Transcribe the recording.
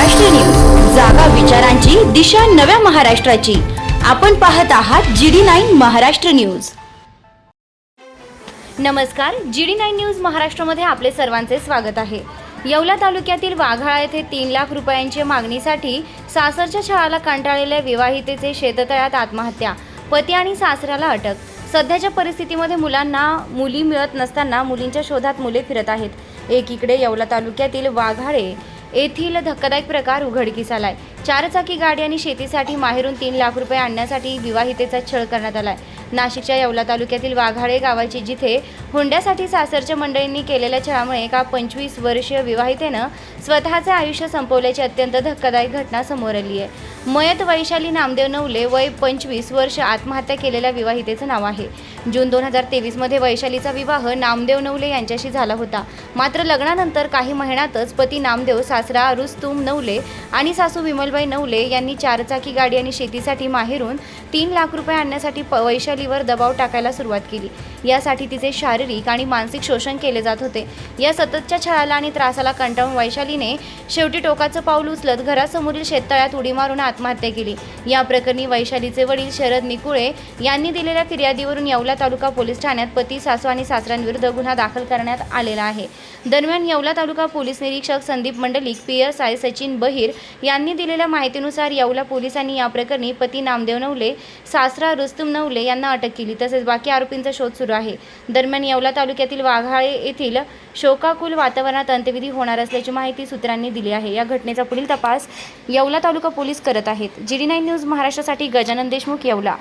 Maharashtra news, जागा विचारांची, दिशा नव्या महाराष्ट्राची। आपण पाहत आहात GD9 महाराष्ट्र न्यूज। नमस्कार, GD9 न्यूज महाराष्ट्रामध्ये आपले सर्वांचे स्वागत आहे। येवला तालुक्यातील वाघाळा येथे 3 लाख रुपयांच्या मागणीसाठी सासरच्या छळाला कंटाळलेल्या विवाहितेचे शेततळ्यात आत्महत्या, पती आणि सासऱ्याला अटक। सध्याच्या परिस्थितीमध्ये मुलांना मुली मिळत नसताना मुलींच्या शोधात मुले फिरत आहेत। एकीकडे येवला तालुक्यातील वाघाळे येथील धक्कादायक प्रकार उघडकीस आलाय। 4 चाकी गाडी आणि शेतीसाठी माहेरून 3 लाख रुपये आणण्यासाठी विवाहितेचा छळ करण्यात आलाय। नाशिकच्या येवला तालुक्यातील वाघाळे गावाची जिथे हुंड्यासाठी सासरच्या मंडळींनी केलेल्या छळामुळे एका 25 वर्षीय विवाहितेनं स्वतःचे आयुष्य संपवल्याची अत्यंत धक्कादायक घटना समोर आली आहे। मयत वैशाली नामदेव नवले वय 25 वर्ष आत्महत्या केलेल्या विवाहितेचं नाव आहे। जून 2023 मध्ये वैशालीचा विवाह नामदेव नवले यांच्याशी झाला होता। मात्र लग्नानंतर काही महिन्यातच पती नामदेव, सासरा रुस्तुम नवले आणि सासू विमलबाई नवले यांनी 4 चाकी गाडी आणि शेतीसाठी माहेरून 3 लाख रुपये आणण्यासाठी वैशालीवर दबाव टाकायला सुरुवात केली। यासाठी तिचे शारीरिक आणि मानसिक शोषण केले जात होते। या सततच्या छळाला आणि त्रासाला कंटाळून वैशालीने शेवटी टोकाचं पाऊल उचलत घरासमोरील शेततळ्यात उडी मारून आत्महत्या केली। या प्रकरणी वैशालीचे वडील शरद निकुळे यांनी दिलेल्या फिर्यादीवरून येवला तालुका पोलीस ठाण्यात पती, सासू आणि सासऱ्यांविरुद्ध गुन्हा दाखल करण्यात आलेला आहे। दरम्यान येवला तालुका पोलीस निरीक्षक संदीप मंडलिक, PSI सचिन बहिर यांनी दिलेल्या माहितीनुसार येवला पोलिसांनी या प्रकरणी पती नामदेव नवले, सासरा रुस्तुम नवले यांना अटक केली, तसेच बाकी आरोपींचा शोध सुरू आहे। दरम्यान येवला तालुक्यातील वाघाळे येथील शोकाकुल वातावरणात अंत्यविधी होणार असल्याची माहिती सूत्रांनी दिली आहे। या घटनेचा पुढील तपास येवला तालुका पोलीस करत आहेत। GD9 न्यूज महाराष्ट्रासाठी गजानन देशमुख, येवला।